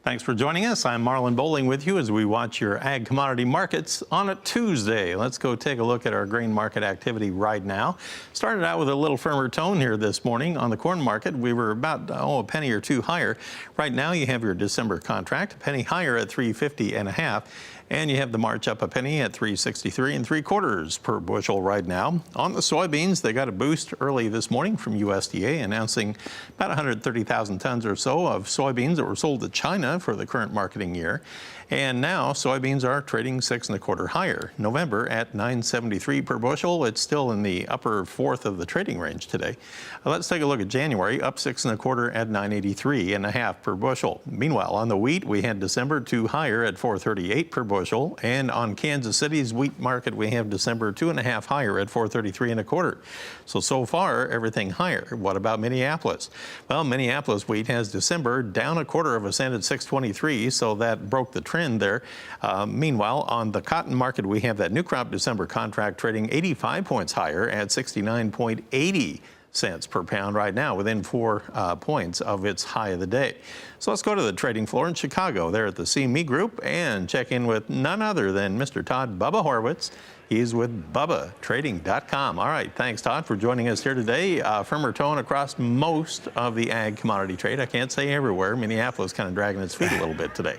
Thanks for joining us. I'm Marlon Bowling with you as we watch your ag commodity markets on a Tuesday. Let's go take a look at our grain market activity right now. Started out with a little firmer tone here this morning on the corn market. We were about a penny or two higher. Right now you have your December contract, a penny higher at 350.5. And you have the March up a penny at 363 3/4 per bushel right now. On the soybeans, they got a boost early this morning from USDA announcing about 130,000 tons or so of soybeans that were sold to China for the current marketing year. And now soybeans are trading 6 1/4 higher. November at 973 per bushel. It's still in the upper fourth of the trading range today. Let's take a look at January, up 6 1/4 at 983.5 per bushel. Meanwhile, on the wheat, we had December 2 higher at 438 per bushel. And on Kansas City's wheat market, we have December 2.5 higher at 433 1/4. So far, everything higher. What about Minneapolis? Well, Minneapolis wheat has December down 1/4 of a cent at 623, so that broke the trend there. Meanwhile, on the cotton market, we have that new crop December contract trading 85 points higher at 69.80 cents per pound right now, within 4 points of its high of the day. So let's go to the trading floor in Chicago there at the CME Group and check in with none other than Mr. Todd Bubba Horwitz. He's with BubbaTrading.com. All right, thanks, Todd, for joining us here today. Firmer tone across most of the ag commodity trade. I can't say everywhere. Minneapolis kind of dragging its feet a little bit today.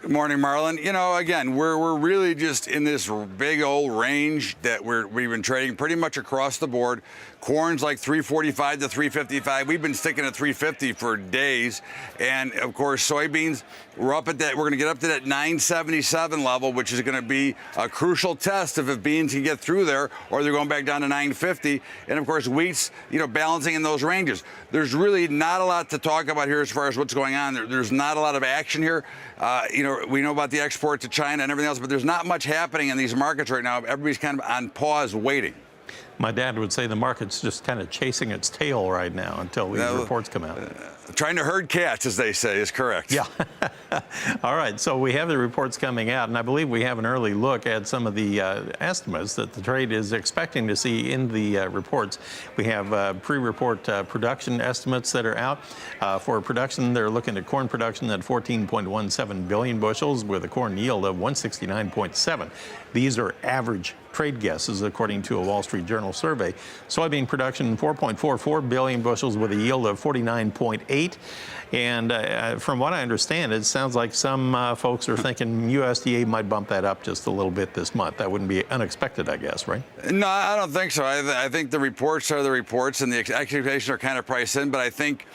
Good morning, Marlon. You know, again, we're really just in this big old range that we've been trading pretty much across the board. Corn's like 345 to 355. We've been sticking at 350 for days. And of course, soybeans, we're going to get up to that 977 level, which is going to be a crucial test if beans can get through there, or they're going back down to 950. And of course, wheat's, balancing in those ranges. There's really not a lot to talk about here as far as what's going on. There's not a lot of action here. We know about the export to China and everything else, but there's not much happening in these markets right now. Everybody's kind of on pause waiting. My dad would say the market's just kind of chasing its tail right now until these reports come out. Trying to herd cats, as they say, is correct. Yeah. All right, so we have the reports coming out, and I believe we have an early look at some of the estimates that the trade is expecting to see in the reports. We have pre-report production estimates that are out. For production, they're looking at corn production at 14.17 billion bushels with a corn yield of 169.7. These are average trade guesses, according to a Wall Street Journal survey. Soybean production, 4.44 billion bushels with a yield of 49.8. And from what I understand, it sounds like some folks are thinking USDA might bump that up just a little bit this month. That wouldn't be unexpected, I guess, right? No, I don't think so. I think the reports are the reports, and the expectations are kind of priced in. But I think,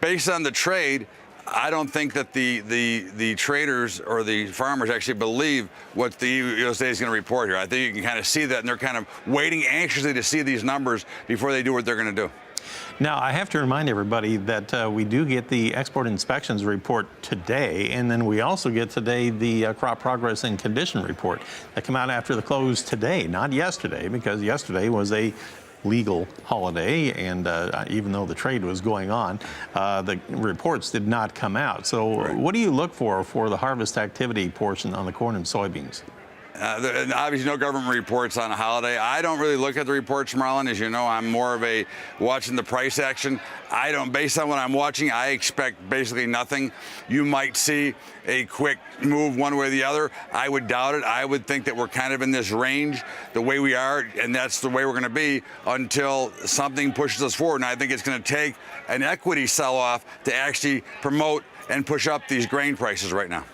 based on the trade, I don't think that the traders or the farmers actually believe what the USDA is going to report here. I think you can kind of see that, and they're kind of waiting anxiously to see these numbers before they do what they're going to do. Now, I have to remind everybody that we do get the export inspections report today, and then we also get today the crop progress and condition report that come out after the close today, not yesterday, because yesterday was a legal holiday, and even though the trade was going on, the reports did not come out. So right. What do you look for the harvest activity portion on the corn and soybeans? Obviously, no government reports on a holiday. I don't really look at the reports, Marlon. As you know, I'm more of a watching the price action. Based on what I'm watching, I expect basically nothing. You might see a quick move one way or the other. I would doubt it. I would think that we're kind of in this range the way we are, and that's the way we're going to be until something pushes us forward. And I think it's going to take an equity sell-off to actually promote and push up these grain prices right now.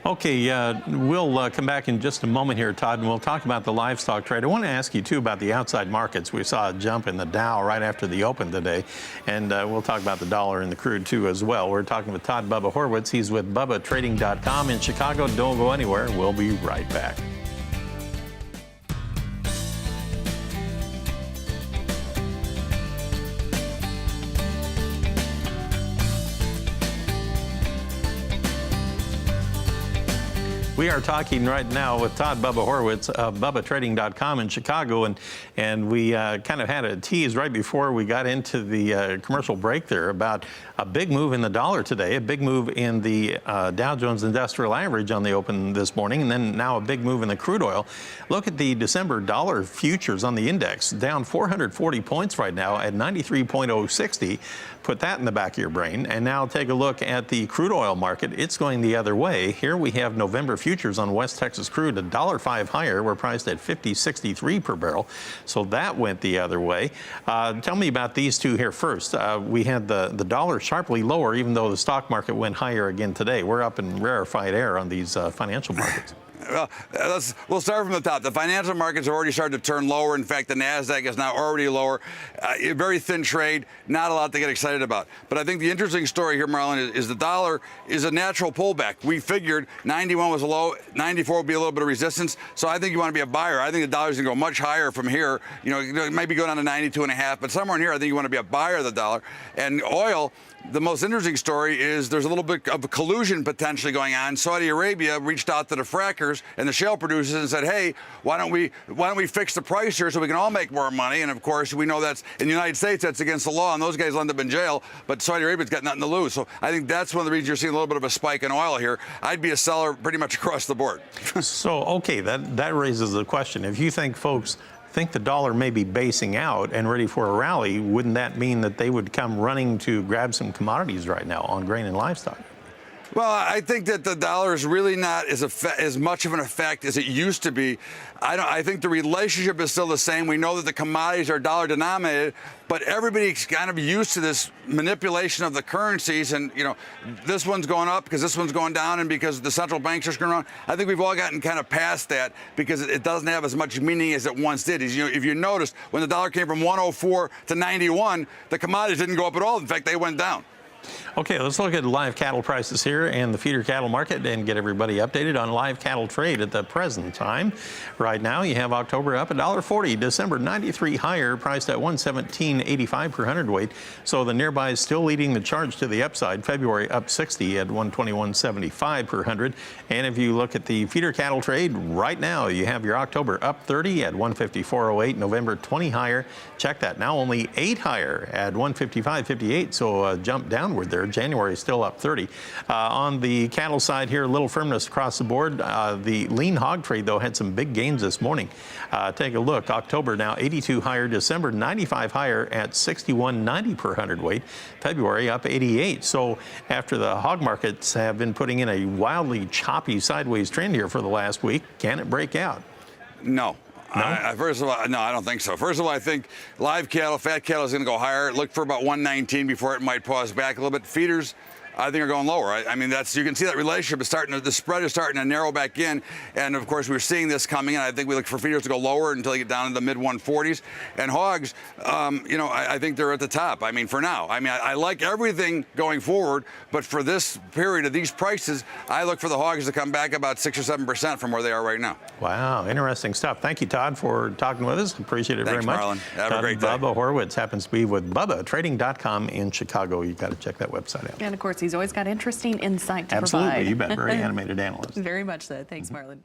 Okay, we'll come back in just a moment here, Todd, and we'll talk about the livestock trade. I want to ask you, too, about the outside markets. We saw a jump in the Dow right after the open today, and we'll talk about the dollar and the crude, too, as well. We're talking with Todd Bubba Horwitz. He's with BubbaTrading.com in Chicago. Don't go anywhere. We'll be right back. We are talking right now with Todd Bubba Horwitz of BubbaTrading.com in Chicago, and we kind of had a tease right before we got into the commercial break there about a big move in the dollar today, a big move in the Dow Jones Industrial Average on the open this morning, and then now a big move in the crude oil. Look at the December dollar futures on the index, down 440 points right now at 93.060. Put that in the back of your brain. And now take a look at the crude oil market. It's going the other way. Here we have November futures on West Texas crude, $1.05 higher. We're priced at $50.63 per barrel. So that went the other way. Tell me about these two here first. We had the dollar sharply lower, even though the stock market went higher again today. We're up in rarefied air on these financial markets. Well, we'll start from the top. The financial markets have already started to turn lower. In fact, the NASDAQ is now already lower. Very thin trade, not a lot to get excited about. But I think the interesting story here, Marlon, is the dollar is a natural pullback. We figured 91 was a low, 94 will be a little bit of resistance. So I think you want to be a buyer. I think the dollar's going to go much higher from here. You know, it might be going down to 92.5, but somewhere in here, I think you want to be a buyer of the dollar. And oil, the most interesting story is there's a little bit of collusion potentially going on. Saudi Arabia reached out to the frackers and the shale producers and said, hey, why don't we fix the price here so we can all make more money? And of course, we know that's in the United States, that's against the law, and those guys will end up in jail. But Saudi Arabia's got nothing to lose. So I think that's one of the reasons you're seeing a little bit of a spike in oil here. I'd be a seller pretty much across the board. So, okay, that raises the question. If you think folks think the dollar may be basing out and ready for a rally, wouldn't that mean that they would come running to grab some commodities right now on grain and livestock? Well, I think that the dollar is really not as much of an effect as it used to be. I think the relationship is still the same. We know that the commodities are dollar denominated, but everybody's kind of used to this manipulation of the currencies. And, you know, this one's going up because this one's going down and because the central banks are screwing around. I think we've all gotten kind of past that because it doesn't have as much meaning as it once did. As if you noticed, when the dollar came from 104 to 91, the commodities didn't go up at all. In fact, they went down. Okay, let's look at live cattle prices here and the feeder cattle market and get everybody updated on live cattle trade at the present time. Right now, you have October up $1.40, December 93 higher, priced at $117.85 per hundredweight. So the nearby is still leading the charge to the upside. February up 60 at $121.75 per hundred. And if you look at the feeder cattle trade right now, you have your October up 30 at $154.08, November 20 higher. Check that, now only 8 higher at $155.58, so a jump downward there. January is still up 30. On the cattle side here, a little firmness across the board. The lean hog trade, though, had some big gains this morning. Take a look. October now 82 higher. December 95 higher at $61.90 per hundredweight. February up 88. So after the hog markets have been putting in a wildly choppy sideways trend here for the last week, can it break out? No. No? First of all, no, I don't think so. First of all, I think live cattle, fat cattle is going to go higher. Look for about 119 before it might pause back a little bit. Feeders, I think, are going lower. I mean, you can see that relationship is the spread is starting to narrow back in. And of course, we're seeing this coming in. I think we look for feeders to go lower until you get down to the mid 140s. And hogs, you know, I think they're at the top. I mean, for now. I mean, I like everything going forward, but for this period of these prices, I look for the hogs to come back about 6 or 7% from where they are right now. Wow, interesting stuff. Thank you, Todd, for talking with us. Appreciate it very much. Thanks, Marlon. Have a great day. Bubba Horwitz happens to be with BubbaTrading.com in Chicago. You've got to check that website out. And of course, he's always got interesting insight to Absolutely, provide. you bet. Very animated analyst. Very much so. Thanks, Marlon.